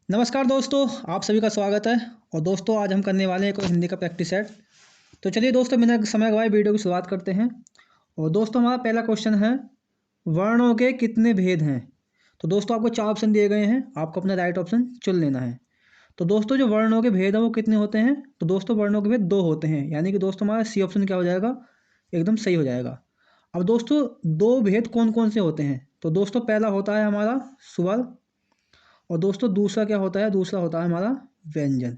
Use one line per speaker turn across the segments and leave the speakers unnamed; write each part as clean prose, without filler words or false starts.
नमस्कार दोस्तों, आप सभी का स्वागत है। और दोस्तों आज हम करने वाले हैं एक और हिंदी का प्रैक्टिस सेट। तो चलिए दोस्तों, बिना समय गवाए वीडियो की शुरुआत करते हैं। और दोस्तों हमारा पहला क्वेश्चन है, वर्णों के कितने भेद हैं। तो दोस्तों आपको चार ऑप्शन दिए गए हैं, आपको अपना राइट ऑप्शन चुन लेना है। तो दोस्तों जो वर्णों के भेद हैं वो कितने होते हैं। तो दोस्तों वर्णों के भेद दो होते हैं, यानी कि दोस्तों हमारा सी ऑप्शन क्या हो जाएगा, एकदम सही हो जाएगा। अब दोस्तों दो भेद कौन कौन से होते हैं। तो दोस्तों पहला होता है हमारा स्वर, और दोस्तों दूसरा क्या होता है, दूसरा होता है हमारा व्यंजन।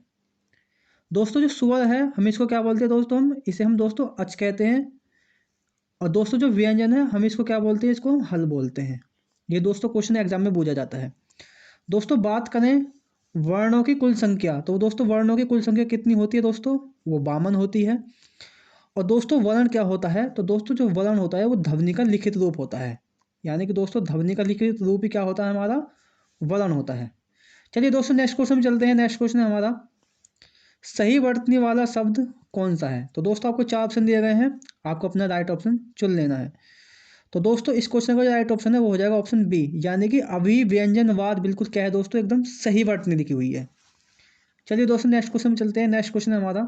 दोस्तों जो स्वर है हम इसको क्या बोलते हैं दोस्तों, हम दोस्तों अच कहते हैं। और दोस्तों जो व्यंजन है हम इसको क्या बोलते हैं, इसको हम हल बोलते हैं। ये दोस्तों क्वेश्चन एग्जाम में पूछा जाता है। दोस्तों बात करें वर्णों की कुल संख्या, तो दोस्तों वर्णों की कुल संख्या कितनी होती है दोस्तों, वो 52 होती है। और दोस्तों वर्ण क्या होता है, तो दोस्तों जो वर्ण होता है वो ध्वनि का लिखित रूप होता है। यानी कि दोस्तों ध्वनि का लिखित रूप ही क्या होता है, हमारा वर्ण होता है। चलिए दोस्तों नेक्स्ट क्वेश्चन में चलते हैं। नेक्स्ट क्वेश्चन है हमारा, सही वर्तनी वाला शब्द कौन सा है। तो दोस्तों आपको चार ऑप्शन दिए गए हैं, आपको अपना राइट ऑप्शन चुन लेना है। तो दोस्तों इस क्वेश्चन का जो राइट ऑप्शन है वो हो जाएगा ऑप्शन बी, यानी कि अभिव्यंजनवाद बिल्कुल क्या है दोस्तों, एकदम सही वर्तनी लिखी हुई है। चलिए दोस्तों नेक्स्ट क्वेश्चन में चलते हैं। नेक्स्ट क्वेश्चन है हमारा,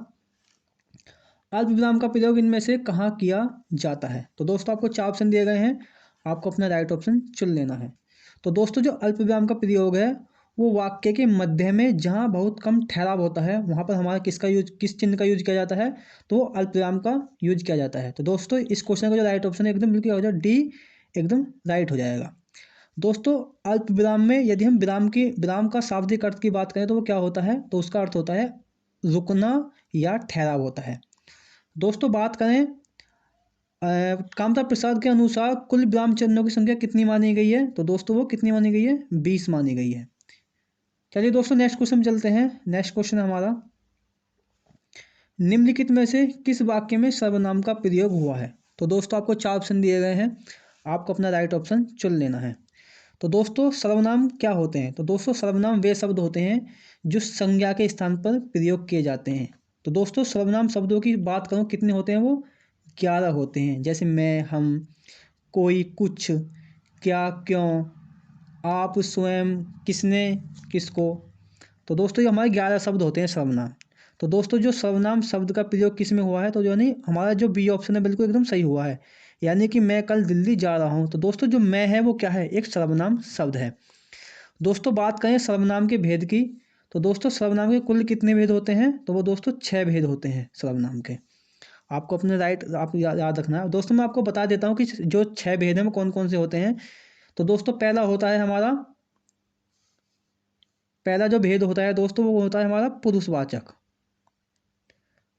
अल्प विराम का प्रयोग इनमें से कहाँ किया जाता है। तो दोस्तों आपको चार ऑप्शन दिए गए हैं, आपको अपना राइट ऑप्शन चुन लेना है। तो दोस्तों जो अल्प विराम का प्रयोग है वो वाक्य के मध्य में जहाँ बहुत कम ठहराव होता है वहाँ पर हमारा किस चिन्ह का यूज किया जाता है, तो वो अल्प विराम का यूज किया जाता है। तो दोस्तों इस क्वेश्चन का जो राइट ऑप्शन है एकदम बिल्कुल हो जाए डी, एकदम राइट हो जाएगा। दोस्तों अल्प विराम में यदि हम विराम का शाब्दिक अर्थ की बात करें तो वो क्या होता है, तो उसका अर्थ होता है रुकना या ठहराव होता है। दोस्तों बात करें कामता प्रसाद के अनुसार कुल विराम चिन्हों की संख्या कितनी मानी गई है। तो दोस्तों वो कितनी मानी गई है, 20 मानी गई है। चलिए दोस्तों नेक्स्ट क्वेश्चन चलते हैं। नेक्स्ट क्वेश्चन है हमारा, निम्नलिखित में से किस वाक्य में सर्वनाम का प्रयोग हुआ है। तो दोस्तों आपको चार ऑप्शन दिए गए हैं, आपको अपना राइट ऑप्शन चुन लेना है। तो दोस्तों सर्वनाम क्या होते हैं, तो दोस्तों सर्वनाम वे शब्द होते हैं जो संज्ञा के स्थान पर प्रयोग किए जाते हैं। तो दोस्तों सर्वनाम शब्दों की बात करूँ कितने होते हैं, वो 11 होते हैं। जैसे मैं, हम, कोई, कुछ, क्या, क्यों, आप, स्वयं, किसने, किसको। तो दोस्तों ये हमारे 11 शब्द होते हैं सर्वनाम। तो दोस्तों जो सर्वनाम शब्द का प्रयोग किस में हुआ है, तो जो नहीं हमारा जो बी ऑप्शन है बिल्कुल एकदम सही हुआ है, यानी कि मैं कल दिल्ली जा रहा हूँ। तो दोस्तों जो मैं है वो क्या है, एक सर्वनाम शब्द है। दोस्तों बात करें सर्वनाम के भेद की, तो दोस्तों सर्वनाम के कुल कितने भेद होते हैं, तो वो दोस्तों 6 भेद होते हैं सर्वनाम के। आपको अपने राइट आप याद रखना है। दोस्तों मैं आपको बता देता हूँ कि जो 6 भेद हैं वो कौन कौन से होते हैं। तो दोस्तों पहला होता है हमारा, पहला जो भेद होता है दोस्तों वो होता है हमारा पुरुषवाचक,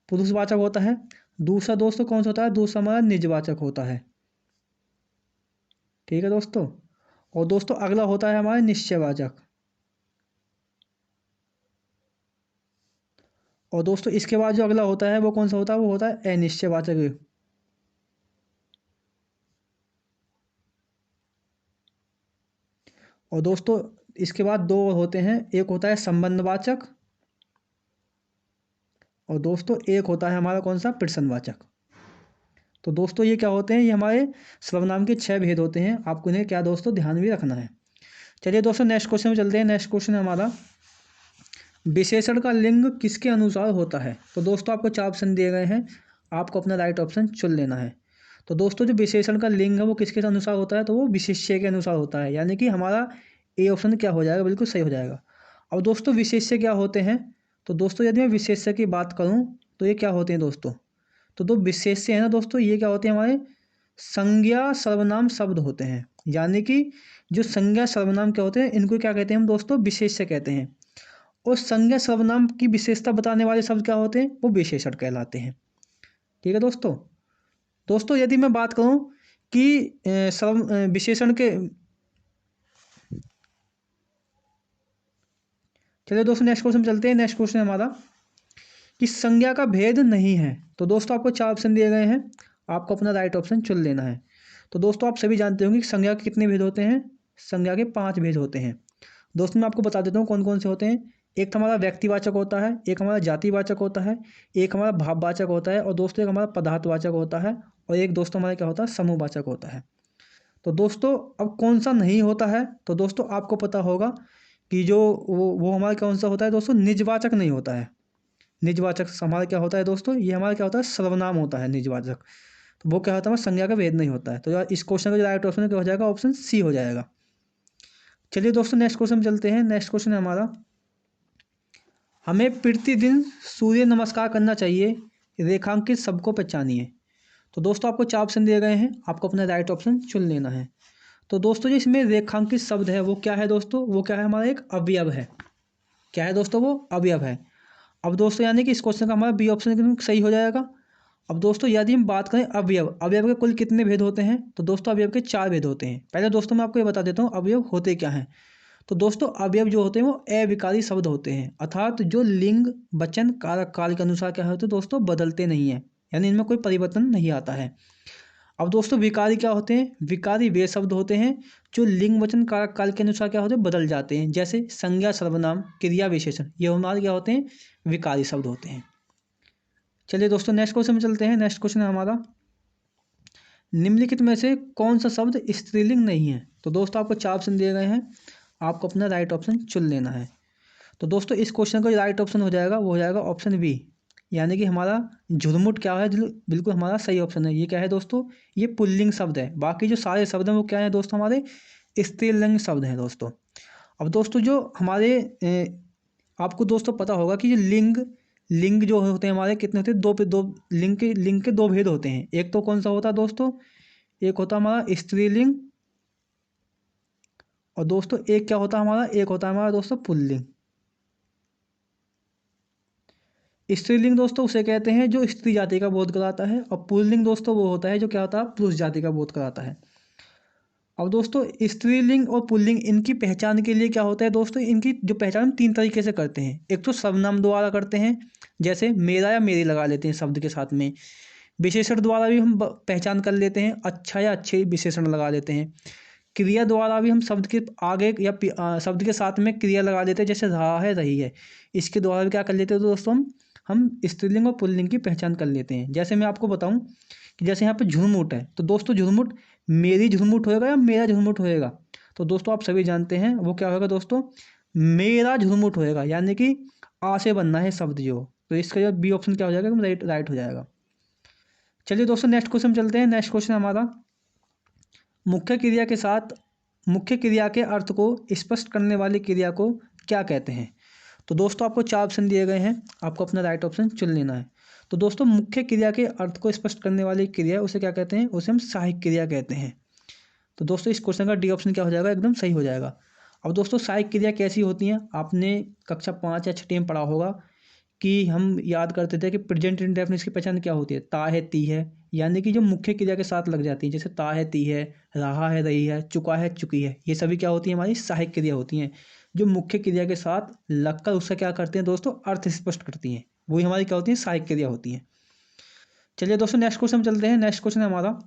पुरुषवाचक होता है। दूसरा दोस्तों कौन सा होता है, दूसरा हमारा निजवाचक होता है। ठीक है दोस्तों। और दोस्तों अगला होता है हमारा निश्चयवाचक। और दोस्तों इसके बाद जो अगला होता है वो कौन सा होता है, वो होता है अनिश्चयवाचक। और दोस्तों इसके बाद दो होते हैं, एक होता है संबंधवाचक, और दोस्तों एक होता है हमारा कौन सा, प्रश्नवाचक। तो दोस्तों ये क्या होते हैं, ये हमारे सर्वनाम के 6 भेद होते हैं, आपको इन्हें क्या दोस्तों ध्यान भी रखना है। चलिए दोस्तों नेक्स्ट क्वेश्चन में चलते हैं। नेक्स्ट क्वेश्चन है हमारा, विशेषण का लिंग किसके अनुसार होता है। तो दोस्तों आपको चार ऑप्शन दिए गए हैं, आपको अपना राइट ऑप्शन चुन लेना है। तो दोस्तों जो विशेषण का लिंग है वो किसके अनुसार होता है, तो वो विशेष्य के अनुसार होता है, यानी कि हमारा ए ऑप्शन क्या हो जाएगा, बिल्कुल सही हो जाएगा। अब दोस्तों विशेष्य क्या होते हैं, तो दोस्तों यदि मैं विशेष्य की बात करूँ तो ये क्या होते हैं दोस्तों, तो दो विशेष्य है ना दोस्तों, ये क्या होते हैं, हमारे संज्ञा सर्वनाम शब्द होते हैं। यानी कि जो संज्ञा सर्वनाम क्या होते हैं इनको क्या कहते हैं हम दोस्तों, विशेष्य कहते हैं। और संज्ञा सर्वनाम की विशेषता बताने वाले शब्द क्या होते हैं, वो विशेषण कहलाते हैं। ठीक है दोस्तों। दोस्तों यदि मैं बात करूं कि विशेषण के, चलिए दोस्तों नेक्स्ट क्वेश्चन चलते हैं। नेक्स्ट क्वेश्चन हमारा, कि संज्ञा का भेद नहीं है। तो दोस्तों आपको चार ऑप्शन दिए गए हैं, आपको अपना राइट ऑप्शन चुन लेना है। तो दोस्तों आप सभी जानते होंगे कि संज्ञा के कितने भेद होते हैं, संज्ञा के 5 भेद होते हैं। दोस्तों मैं आपको बता देता हूँ कौन कौन से होते हैं। एक तो हमारा व्यक्तिवाचक होता है, एक हमारा जातिवाचक होता है, एक हमारा भाववाचक होता है, और दोस्तों एक हमारा पदार्थवाचक होता है, और एक दोस्तों हमारा क्या होता है, समूहवाचक होता है। तो दोस्तों अब कौन सा नहीं होता है, तो दोस्तों आपको पता होगा कि जो वो हमारा कौन सा होता है दोस्तों, निजवाचक नहीं होता है। निजवाचक हमारा क्या होता है दोस्तों, ये हमारा क्या होता है, सर्वनाम होता है निजवाचक। तो वो क्या होता है, हमारा संज्ञा का भेद नहीं होता है। तो यार इस क्वेश्चन का जो राइट ऑप्शन है क्या हो जाएगा, ऑप्शन सी हो जाएगा। चलिए दोस्तों नेक्स्ट क्वेश्चन में चलते हैं। नेक्स्ट क्वेश्चन है हमारा, हमें प्रतिदिन सूर्य नमस्कार करना चाहिए, रेखांकित शब्द को पहचानिए। तो दोस्तों आपको 4 ऑप्शन दिए गए हैं, आपको अपना राइट ऑप्शन चुन लेना है। तो दोस्तों जो इसमें रेखांकित शब्द है वो क्या है दोस्तों, वो क्या है, हमारा एक अवयव है। क्या है दोस्तों, वो अवयव है। अब दोस्तों यानी कि इस क्वेश्चन का हमारा बी ऑप्शन एकदम सही हो जाएगा। अब दोस्तों यदि हम बात करें अवयव, अवयव के कुल कितने भेद होते हैं, तो दोस्तों अवयव के 4 भेद होते हैं। पहले दोस्तों मैं आपको ये बता देता हूँ अवयव होते क्या हैं। तो दोस्तों अवयव जो होते हैं वो अविकारी शब्द होते हैं, अर्थात जो लिंग वचन कारक काल के अनुसार क्या होते हैं दोस्तों, बदलते नहीं है, यानी इनमें कोई परिवर्तन नहीं आता है। अब दोस्तों विकारी क्या होते हैं, विकारी वे शब्द होते हैं जो लिंग वचन कारक काल के अनुसार क्या होते हैं, बदल जाते हैं, जैसे संज्ञा सर्वनाम क्रिया विशेषण, ये हमारे क्या होते हैं, विकारी शब्द होते हैं। चलिए दोस्तों नेक्स्ट क्वेश्चन में चलते हैं। नेक्स्ट क्वेश्चन है हमारा, निम्नलिखित में से कौन सा शब्द स्त्रीलिंग नहीं है। तो दोस्तों आपको 4 ऑप्शन दिए गए हैं, आपको अपना राइट ऑप्शन चुन लेना है। तो दोस्तों इस क्वेश्चन का जो राइट ऑप्शन हो जाएगा वो हो जाएगा ऑप्शन बी, यानी कि हमारा झुरमुट क्या है, जो बिल्कुल हमारा सही ऑप्शन है। ये क्या है दोस्तों, ये पुल्लिंग शब्द है। बाकी जो सारे शब्द हैं वो क्या है दोस्तों, हमारे स्त्रीलिंग शब्द हैं दोस्तों। अब दोस्तों जो हमारे आपको दोस्तों पता होगा कि जो लिंग लिंग जो होते हैं हमारे कितने होते हैं, दो लिंग के 2 भेद होते हैं। एक तो कौन सा होता है दोस्तों, एक होता है हमारा स्त्रीलिंग, और दोस्तों एक क्या होता है हमारा, एक होता है हमारा दोस्तों पुल्लिंग। स्त्रीलिंग दोस्तों उसे कहते हैं जो स्त्री जाति का बोध कराता है, और पुल्लिंग दोस्तों वो होता है जो क्या होता है, पुरुष जाति का बोध कराता है। अब दोस्तों स्त्रीलिंग और पुल्लिंग इनकी पहचान के लिए क्या होता है दोस्तों, इनकी जो पहचान हम 3 तरीके से करते हैं। एक तो सर्वनाम द्वारा करते हैं, जैसे मेरा या मेरी लगा लेते हैं शब्द के साथ में। विशेषण द्वारा भी हम पहचान कर लेते हैं, अच्छा या अच्छे विशेषण लगा लेते हैं। क्रिया द्वारा भी हम शब्द के आगे या शब्द के साथ में क्रिया लगा देते हैं, जैसे रहा है रही है। इसके द्वारा भी क्या कर लेते हैं दोस्तों, हम स्त्रीलिंग और पुल्लिंग की पहचान कर लेते हैं। जैसे मैं आपको बताऊं कि जैसे यहाँ पे झुरमुट है, तो दोस्तों झुरमुट मेरी झुरमुट होएगा या मेरा झुरमुट होएगा। तो दोस्तों आप सभी जानते हैं वो क्या होगा दोस्तों, मेरा झुरमुट होएगा, यानी कि आ से बनना है शब्द जो। तो इसका जो बी ऑप्शन क्या हो जाएगा, राइट राइट हो जाएगा। चलिए दोस्तों नेक्स्ट क्वेश्चन चलते हैं। नेक्स्ट क्वेश्चन हमारा, मुख्य क्रिया के साथ मुख्य क्रिया के अर्थ को स्पष्ट करने वाली क्रिया को क्या कहते हैं। तो दोस्तों आपको 4 ऑप्शन दिए गए हैं, आपको अपना राइट ऑप्शन चुन लेना है। तो दोस्तों मुख्य क्रिया के अर्थ को स्पष्ट करने वाली क्रिया उसे क्या कहते हैं, उसे हम सहायक क्रिया कहते हैं। तो दोस्तों इस क्वेश्चन का डी ऑप्शन क्या हो जाएगा, एकदम सही हो जाएगा। अब दोस्तों सहायक क्रिया कैसी होती हैं, आपने कक्षा 5 या 6 में पढ़ा होगा कि हम याद करते थे कि प्रेजेंट इंडेफिनिट की पहचान क्या होती है, ता है ती है, यानी कि जो मुख्य क्रिया के साथ लग जाती है, जैसे ता है ती है, रहा है रही है, चुका है चुकी है, ये सभी क्या होती है, हमारी सहायक क्रिया होती हैं, जो मुख्य क्रिया के साथ लगकर उसका क्या करते हैं दोस्तों, अर्थ स्पष्ट करती हैं। वही हमारी क्या होती है, सहायक क्रिया होती हैं। चलिए दोस्तों नेक्स्ट क्वेश्चन चलते हैं। नेक्स्ट क्वेश्चन है हमारा,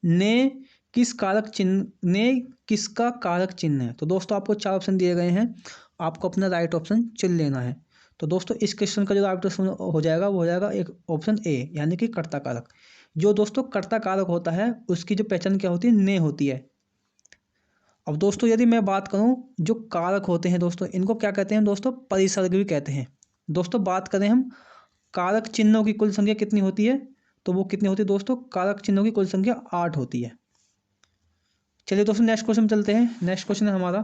ने किस कारक चिन्ह ने किसका कारक चिन्ह है। तो दोस्तों आपको 4 ऑप्शन दिए गए हैं, आपको अपना राइट ऑप्शन चुन लेना है। तो दोस्तों इस क्वेश्चन का जो राइट ऑप्शन हो जाएगा वो हो जाएगा एक ऑप्शन ए, यानी कि कर्ता कारक। जो दोस्तों कर्ता कारक होता है उसकी जो पहचान क्या होती है, ने होती है। अब दोस्तों यदि मैं बात करूं, जो कारक होते हैं दोस्तों इनको क्या कहते हैं दोस्तों, परिसर्ग भी कहते हैं। दोस्तों बात करें हम कारक चिन्हों की कुल संख्या कितनी होती है, तो वो कितनी होती है दोस्तों, कारक चिन्हों की कुल संख्या 8 होती है। चलिए दोस्तों नेक्स्ट क्वेश्चन चलते हैं। नेक्स्ट क्वेश्चन है हमारा,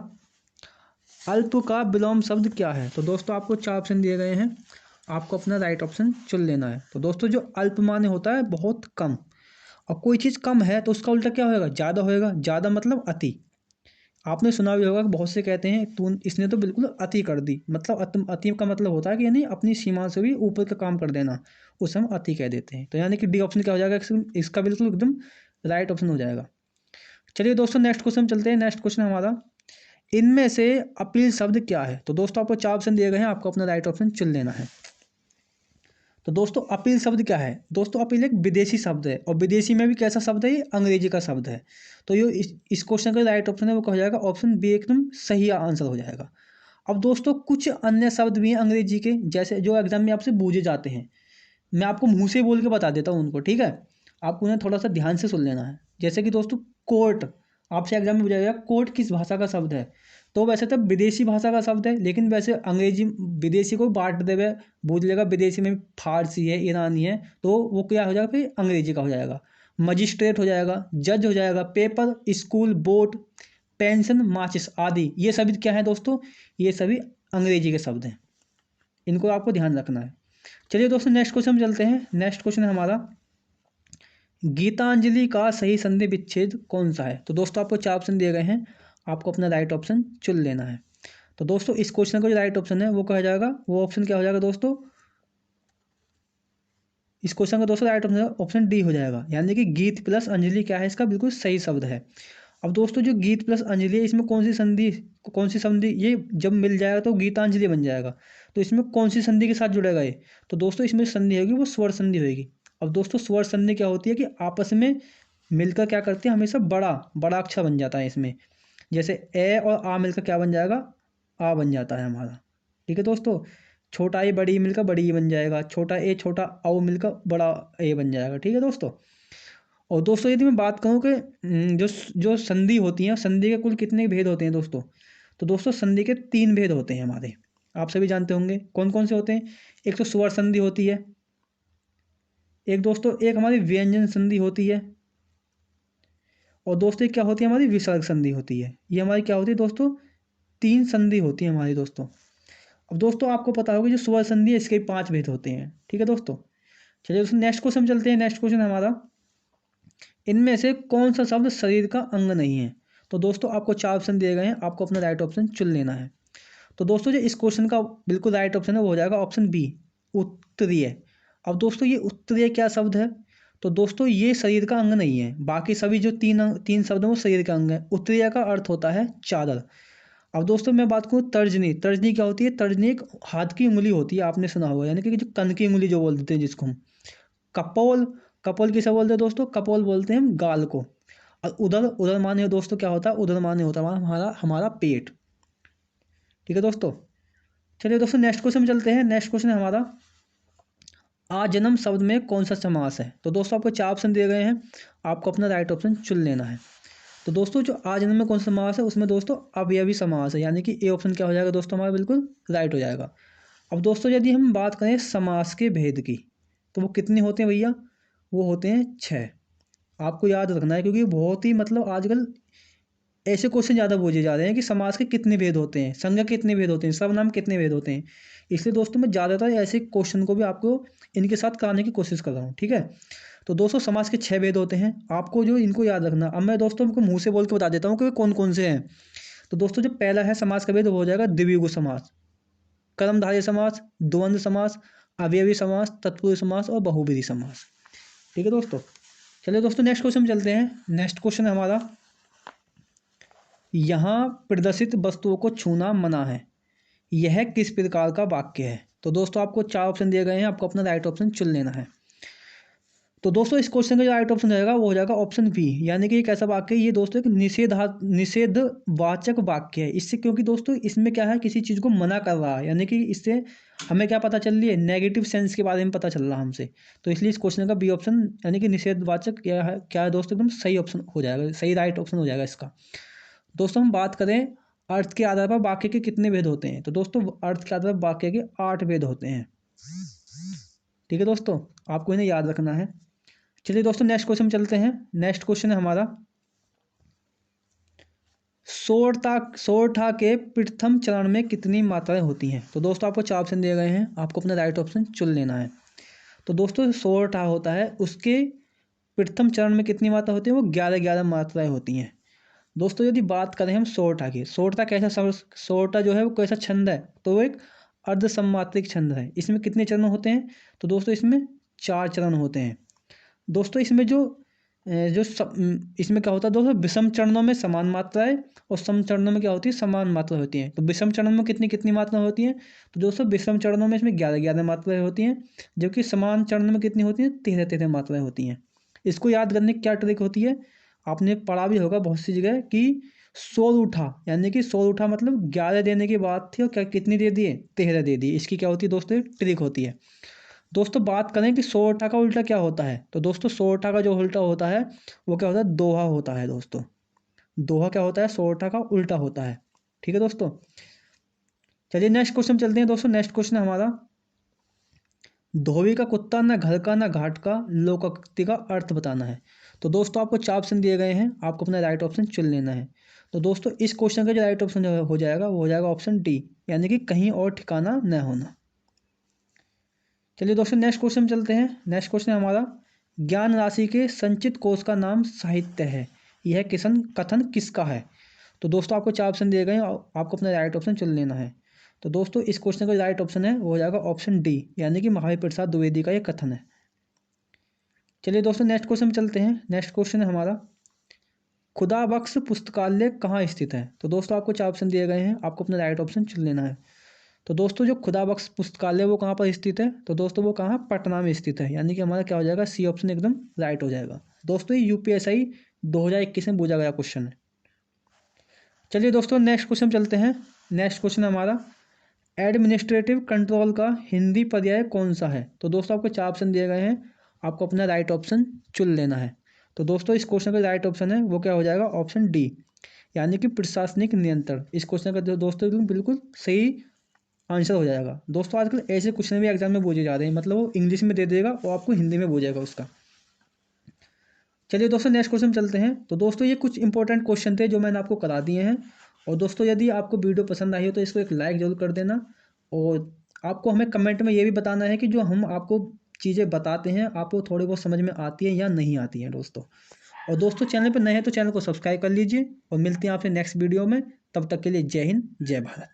अल्प का विलोम शब्द क्या है। तो दोस्तों आपको 4 ऑप्शन दिए गए हैं, आपको अपना राइट ऑप्शन चुन लेना है। तो दोस्तों जो अल्प माने होता है बहुत कम, और कोई चीज़ कम है तो उसका उल्टा क्या होएगा, ज़्यादा होएगा। ज़्यादा मतलब अति। आपने सुना भी होगा कि बहुत से कहते हैं तू इसने तो बिल्कुल अति कर दी, मतलब अति का मतलब होता है कि यानी अपनी सीमा से भी ऊपर का काम कर देना, उसे हम अति कह देते हैं। तो यानी कि डी ऑप्शन क्या हो जाएगा, इसका बिल्कुल एकदम राइट ऑप्शन हो जाएगा। चलिए दोस्तों नेक्स्ट क्वेश्चन चलते हैं। नेक्स्ट क्वेश्चन हमारा, इनमें से अपील शब्द क्या है। तो दोस्तों आपको 4 ऑप्शन दिए गए हैं, आपको अपना राइट ऑप्शन चुन लेना है। तो दोस्तों अपील शब्द क्या है, दोस्तों अपील एक विदेशी शब्द है, और विदेशी में भी कैसा शब्द है, ये अंग्रेजी का शब्द है। तो ये इस क्वेश्चन का राइट ऑप्शन है वो क्या हो जाएगा, ऑप्शन बी एकदम सही आंसर हो जाएगा। अब दोस्तों कुछ अन्य शब्द भी हैं अंग्रेजी के, जैसे जो एग्जाम में आपसे पूछे जाते हैं, मैं आपको मुंह से बोल के बता देता हूँ उनको, ठीक है। आपको उन्हें थोड़ा सा ध्यान से सुन लेना है। जैसे कि दोस्तों कोर्ट, आपसे एग्जाम में पूछा जाएगा कोर्ट किस भाषा का शब्द है, तो वैसे तो विदेशी भाषा का शब्द है, लेकिन वैसे अंग्रेजी विदेशी को बांट देवे, बोल लेगा विदेशी में फारसी है, ईरानी है, तो वो क्या हो जाएगा फिर अंग्रेजी का हो जाएगा। मजिस्ट्रेट हो जाएगा, जज हो जाएगा, पेपर, स्कूल, बोट, पेंशन, माचिस आदि, ये सभी क्या है दोस्तों, ये सभी अंग्रेजी के शब्द हैं, इनको आपको ध्यान रखना है। चलिए दोस्तों नेक्स्ट क्वेश्चन चलते हैं। नेक्स्ट क्वेश्चन है हमारा, गीतांजलि का सही संधि विच्छेद कौन सा है। तो दोस्तों आपको 4 ऑप्शन दिए गए हैं, आपको अपना राइट ऑप्शन चुन लेना है। तो दोस्तों इस क्वेश्चन का जो राइट ऑप्शन है वो क्या हो जाएगा, वो ऑप्शन क्या हो जाएगा दोस्तों, इस क्वेश्चन का दोस्तों राइट ऑप्शन ऑप्शन डी हो जाएगा, यानी कि गीत प्लस अंजलि क्या है, इसका बिल्कुल सही शब्द है। अब दोस्तों जो गीत प्लस अंजलि है, इसमें कौन सी संधि, ये जब मिल जाएगा तो गीतांजलि बन जाएगा। तो इसमें कौन सी संधि के साथ जुड़ेगा ये, तो दोस्तों इसमें संधि होगी वो स्वर संधि होगी। अब दोस्तों स्वर संधि क्या होती है कि आपस में मिलकर क्या करते हैं, हमेशा बड़ा बड़ा अक्षर बन जाता है इसमें। जैसे ए और आ मिलकर क्या बन जाएगा, आ बन जाता है हमारा। ठीक है दोस्तों, छोटा ए बड़ी ई मिलकर बड़ी ई बन जाएगा, छोटा ए छोटा औ मिलकर बड़ा ए बन जाएगा। ठीक है दोस्तों। और दोस्तों यदि मैं बात करूँ कि जो जो संधि होती है, संधि के कुल कितने भेद होते हैं दोस्तों, तो दोस्तों संधि के 3 भेद होते हैं हमारे, आप सभी जानते होंगे कौन कौन से होते हैं। एक तो स्वर संधि होती है, एक दोस्तों एक हमारी व्यंजन संधि होती है, और दोस्तों एक क्या होती है हमारी विसर्ग संधि होती है। ये हमारी क्या होती है दोस्तों, 3 संधि होती है हमारी दोस्तों। अब दोस्तों आपको पता होगा जो स्वर संधि है इसके 5 भेद होते हैं। ठीक है दोस्तों। चलिए दोस्तों नेक्स्ट क्वेश्चन चलते हैं। नेक्स्ट क्वेश्चन हमारा, इनमें से कौन सा शब्द शरीर का अंग नहीं है। तो दोस्तों आपको 4 ऑप्शन दिए गए हैं, आपको अपना राइट ऑप्शन चुन लेना है। तो दोस्तों जो इस क्वेश्चन का बिल्कुल राइट ऑप्शन है वो हो जाएगा ऑप्शन बी, उत्तरीय। अब दोस्तों ये उत्तरीय क्या शब्द है, तो दोस्तों ये शरीर का अंग नहीं है, बाकी सभी जो तीन शब्द हैं वो शरीर का अंग है। उत्तरीय का अर्थ होता है चादर। अब दोस्तों मैं बात करूँ तर्जनी, तर्जनी क्या होती है, तर्जनी एक हाथ की उंगली होती है, आपने सुना होगा, यानी कि जो कन की उंगली जो बोल देते हैं जिसको हम। कपोल, कपोल किसे बोलते हैं दोस्तों, कपोल बोलते हैं हम गाल को। और उदर, उदर माने दोस्तों क्या होता है, उदर माने होता है हमारा हमारा पेट। ठीक है दोस्तों। चलिए दोस्तों नेक्स्ट क्वेश्चन चलते हैं। नेक्स्ट क्वेश्चन है हमारा, आजन्म शब्द में कौन सा समास है। तो दोस्तों आपको 4 ऑप्शन दिए गए हैं, आपको अपना राइट ऑप्शन चुन लेना है। तो दोस्तों जो आजन्म में कौन सा समास है, उसमें दोस्तों अवयवी समास है, यानी कि ए ऑप्शन क्या हो जाएगा दोस्तों हमारा बिल्कुल राइट हो जाएगा। अब दोस्तों यदि हम बात करें समास के भेद की, तो वो कितने होते हैं भैया, वो होते हैं 6। आपको याद रखना है, क्योंकि बहुत ही मतलब आजकल ऐसे क्वेश्चन ज़्यादा पूछे जा रहे हैं कि समाज के कितने भेद होते हैं, संज्ञा कितने भेद होते हैं, सर्वनाम कितने भेद होते हैं। इसलिए दोस्तों मैं ज़्यादातर ऐसे क्वेश्चन को भी आपको इनके साथ कराने की कोशिश कर रहा हूँ। ठीक है। तो दोस्तों समाज के 6 भेद होते हैं, आपको जो इनको याद रखना। अब मैं दोस्तों आपको मुँह से बोल के बता देता हूँ कि कौन कौन से हैं। तो दोस्तों जो पहला है समाज का भेद, वो हो जाएगा द्विगु समास, कर्मधारय समास, द्वंद्व समास, अवयवी समास, तत्पुरुष समास और बहुब्रीहि समास। ठीक है दोस्तों। चलिए दोस्तों नेक्स्ट क्वेश्चन चलते हैं। नेक्स्ट क्वेश्चन है हमारा, यहाँ प्रदर्शित वस्तुओं को छूना मना है, यह किस प्रकार का वाक्य है। तो दोस्तों आपको 4 ऑप्शन दिए गए हैं, आपको अपना राइट ऑप्शन चुन लेना है। तो दोस्तों इस क्वेश्चन का जो राइट ऑप्शन रहेगा वो हो जाएगा ऑप्शन बी, यानी कि एक ऐसा वाक्य है, ये दोस्तों एक निषेधवाचक वाक्य है। इससे क्योंकि दोस्तों इसमें क्या है, किसी चीज़ को मना कर रहा है, यानी कि इससे हमें क्या पता चल रही है, नेगेटिव सेंस के बारे में पता चल रहा है हमसे। तो इसलिए इस क्वेश्चन का बी ऑप्शन यानी कि निषेधवाचक क्या है दोस्तों, एकदम सही ऑप्शन हो जाएगा, सही राइट ऑप्शन हो जाएगा इसका। दोस्तों हम बात करें अर्थ के आधार पर वाक्य के कितने भेद होते हैं, तो दोस्तों अर्थ के आधार पर वाक्य के 8 भेद होते हैं। ठीक है दोस्तों, आपको इन्हें याद रखना है। चलिए दोस्तों नेक्स्ट क्वेश्चन चलते हैं। नेक्स्ट क्वेश्चन है हमारा, सोरठा के प्रथम चरण में कितनी मात्राएं होती हैं। तो दोस्तों आपको 4 ऑप्शन दिए गए हैं, आपको अपना राइट ऑप्शन चुन लेना है। तो दोस्तों सोरठा होता है, उसके प्रथम चरण में कितनी मात्रा होती है, वो 11 मात्राएं होती हैं। दोस्तों यदि बात करें हम सोरठा की, सोरठा कैसा सोरठा जो है वो कैसा छंद है, तो वो एक अर्ध सम्मात्रिक छंद है। इसमें कितने चरण होते हैं, तो दोस्तों इसमें 4 चरण होते हैं। दोस्तों इसमें इसमें क्या होता है दोस्तों, विषम चरणों में समान मात्राएं और सम चरणों में क्या होती है, समान मात्रा होती हैं। तो विषम चरणों में कितनी कितनी मात्रा होती हैं, तो दोस्तों विषम चरणों में इसमें 11 मात्राएं होती हैं, जबकि समान चरणों में कितनी होती हैं, 13 मात्राएं होती हैं। इसको याद करने की क्या ट्रिक होती है, आपने पढ़ा भी होगा बहुत सी जगह कि सोल उठा, यानी कि सोल उठा मतलब 11 देने की बात थी और क्या कितनी दे दिए, 13 दे दिए। इसकी क्या होती है दोस्तों, ट्रिक होती है। दोस्तों बात करें कि सोरठा का उल्टा क्या होता है, तो दोस्तों सोरठा का जो उल्टा होता है वो क्या होता है, दोहा होता है दोस्तों। दोहा क्या होता है, सोरठा का उल्टा होता है। ठीक है दोस्तों। चलिए नेक्स्ट क्वेश्चन चलते हैं दोस्तों। नेक्स्ट क्वेश्चन है हमारा, धोबी का कुत्ता न घर का न घाट का, लोकोक्ति का अर्थ बताना है। तो दोस्तों आपको 4 ऑप्शन दिए गए हैं, आपको अपना राइट ऑप्शन चुन लेना है। तो दोस्तों इस क्वेश्चन का जो राइट ऑप्शन हो जाएगा वो हो जाएगा ऑप्शन डी, यानी कि कहीं और ठिकाना न होना। चलिए दोस्तों नेक्स्ट क्वेश्चन चलते हैं। नेक्स्ट क्वेश्चन है हमारा, ज्ञान राशि के संचित कोष का नाम साहित्य है, यह किसन कथन किसका है। तो दोस्तों आपको 4 ऑप्शन दिए गए हैं, आपको अपना राइट ऑप्शन चुन लेना है। तो दोस्तों इस क्वेश्चन का राइट ऑप्शन है वो हो जाएगा ऑप्शन डी, यानी कि महावीर प्रसाद द्विवेदी का ये कथन है। चलिए दोस्तों नेक्स्ट क्वेश्चन में चलते हैं। नेक्स्ट क्वेश्चन है हमारा, खुदा बख्श पुस्तकालय कहाँ स्थित है। तो दोस्तों आपको 4 ऑप्शन दिए गए हैं, आपको अपना राइट ऑप्शन चुन लेना है। तो दोस्तों जो खुदा बख्श पुस्तकालय वो कहाँ पर स्थित है, तो दोस्तों वो कहाँ, पटना में स्थित है, यानी कि हमारा क्या हो जाएगा, सी ऑप्शन एकदम राइट हो जाएगा। दोस्तों ये यूपीएससी 2021 में पूछा गया क्वेश्चन है। चलिए दोस्तों नेक्स्ट क्वेश्चन चलते हैं। नेक्स्ट क्वेश्चन हमारा, एडमिनिस्ट्रेटिव कंट्रोल का हिंदी पर्याय कौन सा है। तो दोस्तों आपको 4 ऑप्शन दिए गए हैं, आपको अपना राइट ऑप्शन चुन लेना है। तो दोस्तों इस क्वेश्चन का राइट ऑप्शन है वो क्या हो जाएगा, ऑप्शन डी, यानी कि प्रशासनिक नियंत्रण। इस क्वेश्चन का दोस्तों बिल्कुल सही आंसर हो जाएगा। दोस्तों आजकल ऐसे क्वेश्चन भी एग्जाम में पूछे जा रहे हैं, मतलब वो इंग्लिश में दे देगा और आपको हिंदी में पूछेगा उसका। चलिए दोस्तों नेक्स्ट क्वेश्चन चलते हैं। तो दोस्तों ये कुछ इंपॉर्टेंट क्वेश्चन थे जो मैंने आपको करा दिए हैं। और दोस्तों यदि आपको वीडियो पसंद आई हो तो इसको एक लाइक जरूर कर देना, और आपको हमें कमेंट में ये भी बताना है कि जो हम आपको चीज़ें बताते हैं आपको थोड़ी बहुत समझ में आती है या नहीं आती हैं दोस्तों। और दोस्तों चैनल पर नए हैं तो चैनल को सब्सक्राइब कर लीजिए, और मिलते हैं आपसे नेक्स्ट वीडियो में। तब तक के लिए जय हिंद जय भारत।